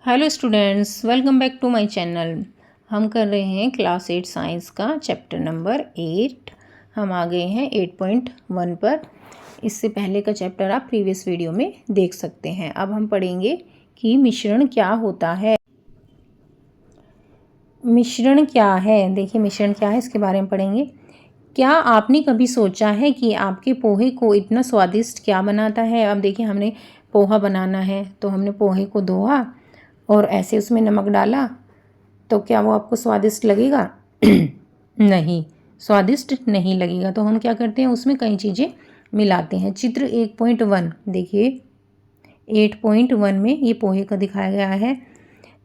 Hello students, welcome back to my channel. हम कर रहे हैं क्लास 8 साइंस का चैप्टर नंबर 8। हम आ गए हैं 8.1 पर। इससे पहले का चैप्टर आप प्रीवियस वीडियो में देख सकते हैं। अब हम पढ़ेंगे कि मिश्रण क्या होता है। मिश्रण क्या है, देखिए मिश्रण क्या है इसके बारे में पढ़ेंगे। क्या आपने कभी सोचा है कि आपके पोहे को इतना स्वादिष्ट क्या बनाता है। अब देखिए हमने पोहा बनाना है तो हमने पोहे को धोआ और ऐसे उसमें नमक डाला, तो क्या वो आपको स्वादिष्ट लगेगा? नहीं, स्वादिष्ट नहीं लगेगा। तो हम क्या करते हैं, उसमें कई चीज़ें मिलाते हैं। चित्र 1.1 देखिए, 8.1 में ये पोहे का दिखाया गया है।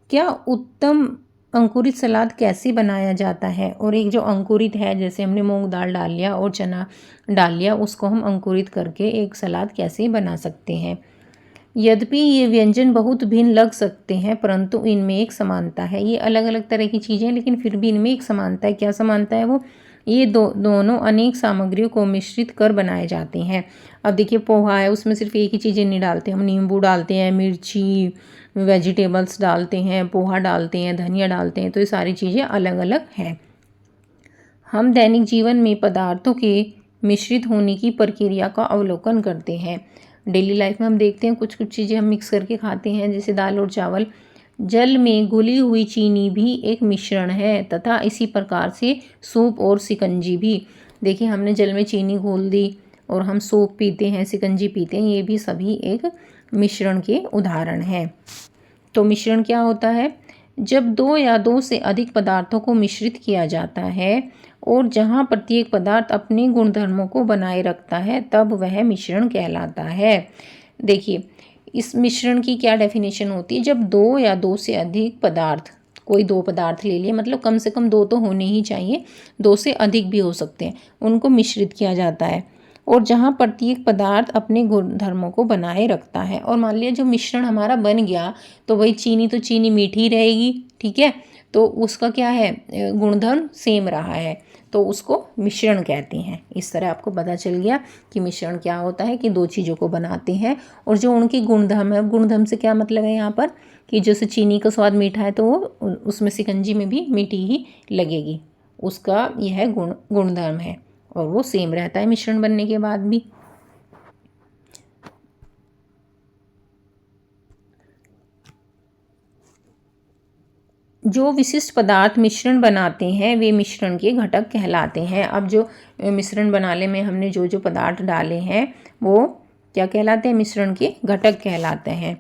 क्या उत्तम अंकुरित सलाद कैसे बनाया जाता है। और एक जो अंकुरित है, जैसे हमने मूंग दाल डाल लिया और चना डाल लिया, उसको हम अंकुरित करके एक सलाद कैसे बना सकते हैं। यद्यपि ये व्यंजन बहुत भिन्न लग सकते हैं, परंतु इनमें एक समानता है। ये अलग अलग तरह की चीज़ें हैं, लेकिन फिर भी इनमें एक समानता है। क्या समानता है वो? ये दोनों अनेक सामग्रियों को मिश्रित कर बनाए जाते हैं। अब देखिए पोहा है, उसमें सिर्फ एक ही चीज़ें नहीं डालते हम। नींबू डालते हैं, मिर्ची, वेजिटेबल्स डालते हैं, पोहा डालते हैं, धनिया डालते हैं। तो ये सारी चीज़ें अलग अलग हैं। हम दैनिक जीवन में पदार्थों के मिश्रित होने की प्रक्रिया का अवलोकन करते हैं। डेली लाइफ में हम देखते हैं कुछ कुछ चीज़ें हम मिक्स करके खाते हैं, जैसे दाल और चावल। जल में घुली हुई चीनी भी एक मिश्रण है, तथा इसी प्रकार से सूप और शिकंजी भी। देखिए हमने जल में चीनी घोल दी और हम सूप पीते हैं, शिकंजी पीते हैं, ये भी सभी एक मिश्रण के उदाहरण हैं। तो मिश्रण क्या होता है? जब दो या दो से अधिक पदार्थों को मिश्रित किया जाता है और जहां प्रत्येक पदार्थ अपने गुणधर्मों को बनाए रखता है, तब वह मिश्रण कहलाता है। देखिए इस मिश्रण की क्या डेफिनेशन होती है। जब दो या दो से अधिक पदार्थ, कोई दो पदार्थ ले लिए, मतलब कम से कम दो तो होने ही चाहिए, दो से अधिक भी हो सकते हैं, उनको मिश्रित किया जाता है और जहाँ प्रत्येक पदार्थ अपने गुणधर्मों को बनाए रखता है। और मान लिया जो मिश्रण हमारा बन गया, तो वही चीनी तो चीनी मीठी रहेगी, ठीक है, तो उसका क्या है, गुणधर्म सेम रहा है, तो उसको मिश्रण कहते हैं। इस तरह आपको पता चल गया कि मिश्रण क्या होता है, कि दो चीज़ों को बनाते हैं और जो उनकी गुणधर्म है। गुणधर्म से क्या मतलब है यहाँ पर, कि जैसे चीनी का स्वाद मीठा है तो वो उसमें शिकंजी में भी मीठी ही लगेगी, उसका यह गुणधर्म है और वो सेम रहता है मिश्रण बनने के बाद भी। जो विशिष्ट पदार्थ मिश्रण बनाते हैं वे मिश्रण के घटक कहलाते हैं। अब जो मिश्रण बनाने में हमने जो जो पदार्थ डाले हैं वो क्या कहलाते हैं? मिश्रण के घटक कहलाते हैं।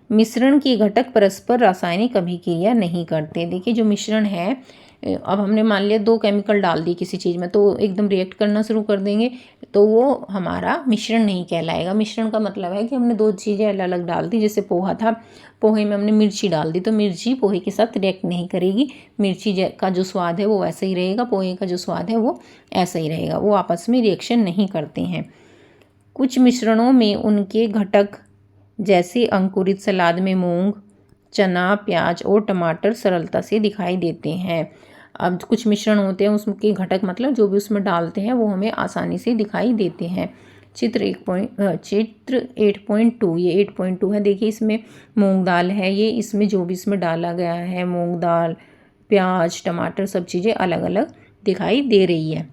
मिश्रण के घटक परस्पर रासायनिक अभिक्रिया नहीं करते। देखिए जो मिश्रण है, अब हमने मान लिया दो केमिकल डाल दी किसी चीज़ में, तो एकदम रिएक्ट करना शुरू कर देंगे, तो वो हमारा मिश्रण नहीं कहलाएगा। मिश्रण का मतलब है कि हमने दो चीज़ें अलग अलग डाल दी। जैसे पोहा था, पोहे में हमने मिर्ची डाल दी, तो मिर्ची पोहे के साथ रिएक्ट नहीं करेगी। मिर्ची का जो स्वाद है वो वैसा ही रहेगा, पोहे का जो स्वाद है वो ऐसा ही रहेगा, वो आपस में रिएक्शन नहीं करते हैं। कुछ मिश्रणों में उनके घटक, जैसे अंकुरित सलाद में मूंग, चना, प्याज और टमाटर सरलता से दिखाई देते हैं। अब कुछ मिश्रण होते हैं उसके घटक, मतलब जो भी उसमें डालते हैं वो हमें आसानी से दिखाई देते हैं। चित्र 8.2, ये 8.2 है। देखिए इसमें मूंग दाल है, ये इसमें जो भी इसमें डाला गया है, मूंग दाल, प्याज, टमाटर, सब चीज़ें अलग अलग दिखाई दे रही है।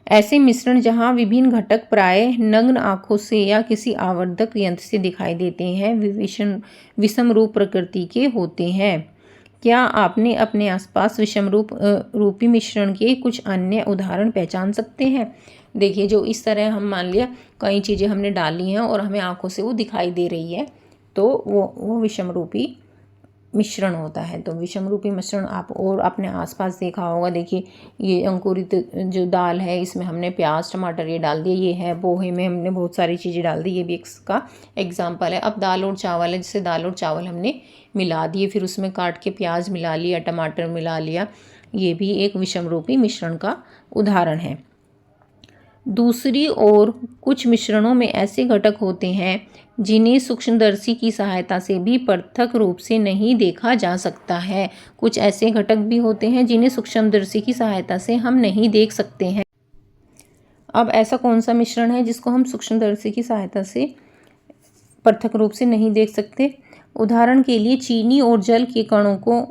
ऐसे मिश्रण जहां विभिन्न घटक प्रायः नग्न आंखों से या किसी आवर्धक यंत्र से दिखाई देते हैं, विषम रूप प्रकृति के होते हैं। क्या आपने अपने आसपास विषम रूपी मिश्रण के कुछ अन्य उदाहरण पहचान सकते हैं? देखिए जो इस तरह हम मान लिया कई चीज़ें हमने डाली हैं और हमें आंखों से वो दिखाई दे रही है, तो वो विषम रूपी मिश्रण होता है। तो विषम रूपी मिश्रण आप और अपने आसपास देखा होगा। देखिए ये अंकुरित जो दाल है, इसमें हमने प्याज, टमाटर ये डाल दिए, ये है पोहे में हमने बहुत सारी चीज़ें डाल दी, ये भी इसका एग्जाम्पल है। अब दाल और चावल है, जैसे दाल और चावल हमने मिला दिए, फिर उसमें काट के प्याज मिला लिया, टमाटर मिला लिया, ये भी एक विषम रूपी मिश्रण का उदाहरण है। दूसरी ओर कुछ मिश्रणों में ऐसे घटक होते हैं जिन्हें सूक्ष्मदर्शी की सहायता से भी पृथक रूप से नहीं देखा जा सकता है। कुछ ऐसे घटक भी होते हैं जिन्हें सूक्ष्मदर्शी की सहायता से हम नहीं देख सकते हैं। अब ऐसा कौन सा मिश्रण है जिसको हम सूक्ष्मदर्शी की सहायता से पृथक रूप से नहीं देख सकते? उदाहरण के लिए चीनी और जल के कणों को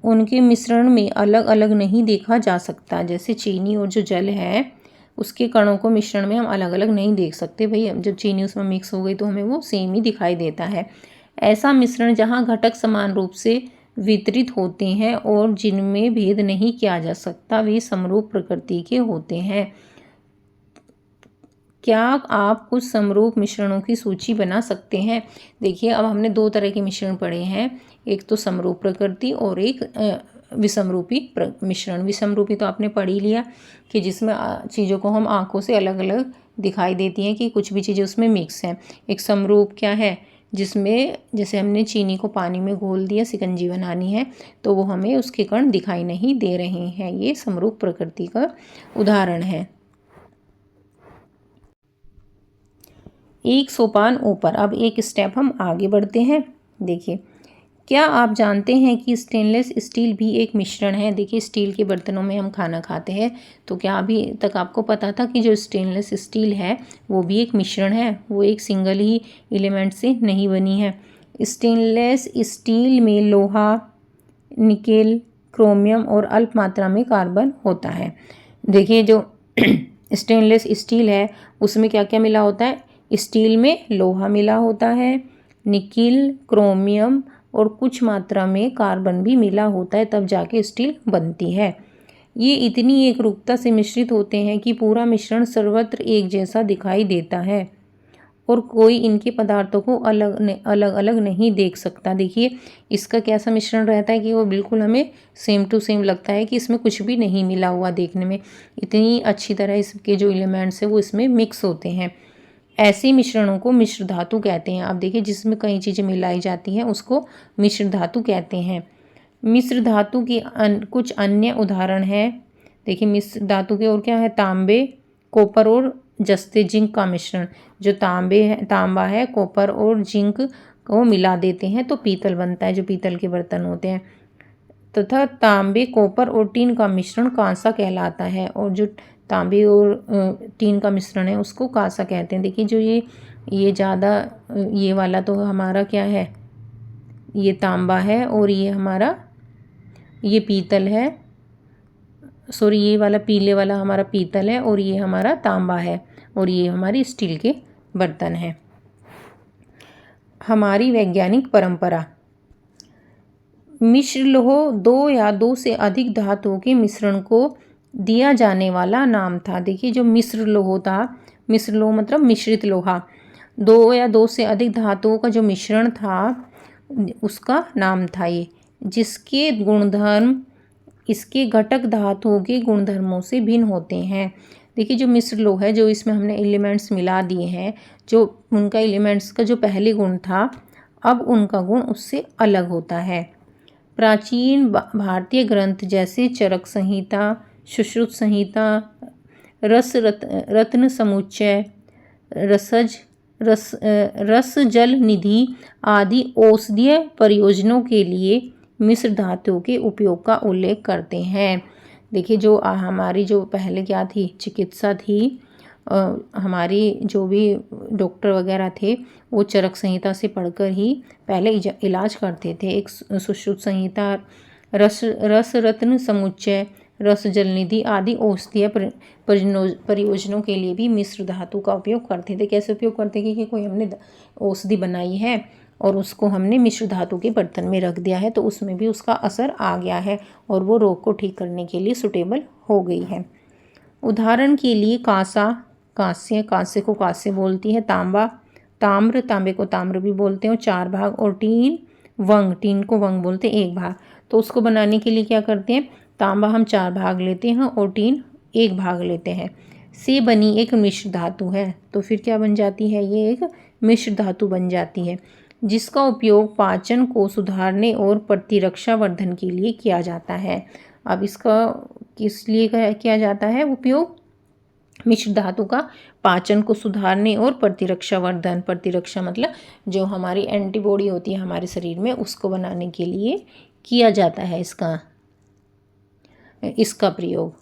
उनके मिश्रण में अलग अलग नहीं देखा जा सकता। जैसे चीनी और जो जल है उसके कणों को मिश्रण में हम अलग अलग नहीं देख सकते भाई, जब चीनी उसमें मिक्स हो गई तो हमें वो सेम ही दिखाई देता है। ऐसा मिश्रण जहाँ घटक समान रूप से वितरित होते हैं और जिनमें भेद नहीं किया जा सकता वे समरूप प्रकृति के होते हैं। क्या आप कुछ समरूप मिश्रणों की सूची बना सकते हैं? देखिए, अब हमने दो तरह के मिश्रण पढ़े हैं, एक तो समरूप प्रकृति और एक विषमरूपी मिश्रण। विषमरूपी तो आपने पढ़ ही लिया कि जिसमें चीज़ों को हम आंखों से अलग अलग दिखाई देती हैं कि कुछ भी चीज़ें उसमें मिक्स हैं। एक समरूप क्या है, जिसमें जैसे हमने चीनी को पानी में घोल दिया, शिकंजी बनानी है तो वो हमें उसके कण दिखाई नहीं दे रहे हैं। ये समरूप प्रकृति का उदाहरण है। एक सोपान ऊपर, अब एक स्टेप हम आगे बढ़ते हैं। देखिए, क्या आप जानते हैं कि स्टेनलेस स्टील भी एक मिश्रण है? देखिए, स्टील के बर्तनों में हम खाना खाते हैं, तो क्या अभी तक आपको पता था कि जो स्टेनलेस स्टील है वो भी एक मिश्रण है, वो एक सिंगल ही एलिमेंट से नहीं बनी है। स्टेनलेस स्टील में लोहा, निकेल, क्रोमियम और अल्प मात्रा में कार्बन होता है। देखिए, जो स्टेनलेस स्टील है उसमें क्या क्या मिला होता है? स्टील में लोहा मिला होता है, निकिल, क्रोमियम और कुछ मात्रा में कार्बन भी मिला होता है, तब जाके स्टील बनती है। ये इतनी एकरूपता से मिश्रित होते हैं कि पूरा मिश्रण सर्वत्र एक जैसा दिखाई देता है और कोई इनके पदार्थों को अलग अलग नहीं देख सकता। देखिए, इसका कैसा मिश्रण रहता है कि वो बिल्कुल हमें सेम टू सेम लगता है कि इसमें कुछ भी नहीं मिला हुआ देखने में। इतनी अच्छी तरह इसके जो एलिमेंट्स हैं वो इसमें मिक्स होते हैं। ऐसे मिश्रणों को मिश्र धातु कहते हैं। आप देखिए, जिसमें कई चीज़ें मिलाई जाती हैं उसको मिश्र धातु कहते हैं। मिश्र धातु की कुछ अन्य उदाहरण हैं। देखिए, मिश्र धातु के और क्या है? तांबे, कॉपर और जस्ते जिंक का मिश्रण। जो तांबा है, कॉपर और जिंक को मिला देते हैं तो पीतल बनता है, जो पीतल के बर्तन होते हैं। तथा तांबे, कॉपर और टीन का मिश्रण कांसा कहलाता है, और जो तांबे और टीन का मिश्रण है उसको कांसा कहते हैं। देखिए, जो ये ज़्यादा ये वाला तो हमारा क्या है? ये तांबा है और ये हमारा ये पीतल है। सॉरी, ये वाला पीले वाला हमारा पीतल है और ये हमारा तांबा है और ये हमारी स्टील के बर्तन हैं। हमारी वैज्ञानिक परंपरा। मिश्र लोह दो या दो से अधिक धातुओं के मिश्रण को दिया जाने वाला नाम था। देखिए, जो मिश्र लोह था, मिश्र लोह मतलब मिश्रित लोहा, दो या दो से अधिक धातुओं का जो मिश्रण था उसका नाम था ये, जिसके गुणधर्म इसके घटक धातुओं के गुणधर्मों से भिन्न होते हैं। देखिए, जो मिश्र लोह है, जो इसमें हमने एलिमेंट्स मिला दिए हैं, जो उनका एलिमेंट्स का जो पहले गुण था अब उनका गुण उससे अलग होता है। प्राचीन भारतीय ग्रंथ जैसे चरक संहिता, सुश्रुत संहिता, रत्न समुच्चय, रस जल निधि आदि औषधीय प्रयोजनों के लिए मिश्र धातुओं के उपयोग का उल्लेख करते हैं। देखिए, जो हमारी जो पहले क्या थी, चिकित्सा थी, हमारी जो भी डॉक्टर वगैरह थे वो चरक संहिता से पढ़कर ही पहले इलाज करते थे। एक सुश्रुत संहिता, रस रत्न समुच्चय, रस जल निधि आदि औषधीय प्रयोजनों के लिए भी मिश्र धातु का उपयोग करते थे। कैसे उपयोग करते थे कि कोई हमने औषधि बनाई है और उसको हमने मिश्र धातु के बर्तन में रख दिया है तो उसमें भी उसका असर आ गया है और वो रोग को ठीक करने के लिए सुटेबल हो गई है। उदाहरण के लिए कांसा, कांस्य, कांस्य को कांस्य बोलती है। तांबा, ताम्र, तांबे को ताम्र भी बोलते हैं, और 4 भाग। और टीन, वंग, टीन को वंग बोलते हैं, 1 भाग। तो उसको बनाने के लिए क्या करते हैं? तांबा हम 4 भाग लेते हैं और टीन 1 भाग लेते हैं, से बनी एक मिश्र धातु है। तो फिर क्या बन जाती है? ये एक मिश्र धातु बन जाती है, जिसका उपयोग पाचन को सुधारने और प्रतिरक्षा वर्धन के लिए किया जाता है। अब इसका किस लिए किया जाता है उपयोग? मिश्र धातु का पाचन को सुधारने और प्रतिरक्षा वर्धन, प्रतिरक्षा मतलब जो हमारी एंटीबॉडी होती है हमारे शरीर में, उसको बनाने के लिए किया जाता है इसका प्रयोग।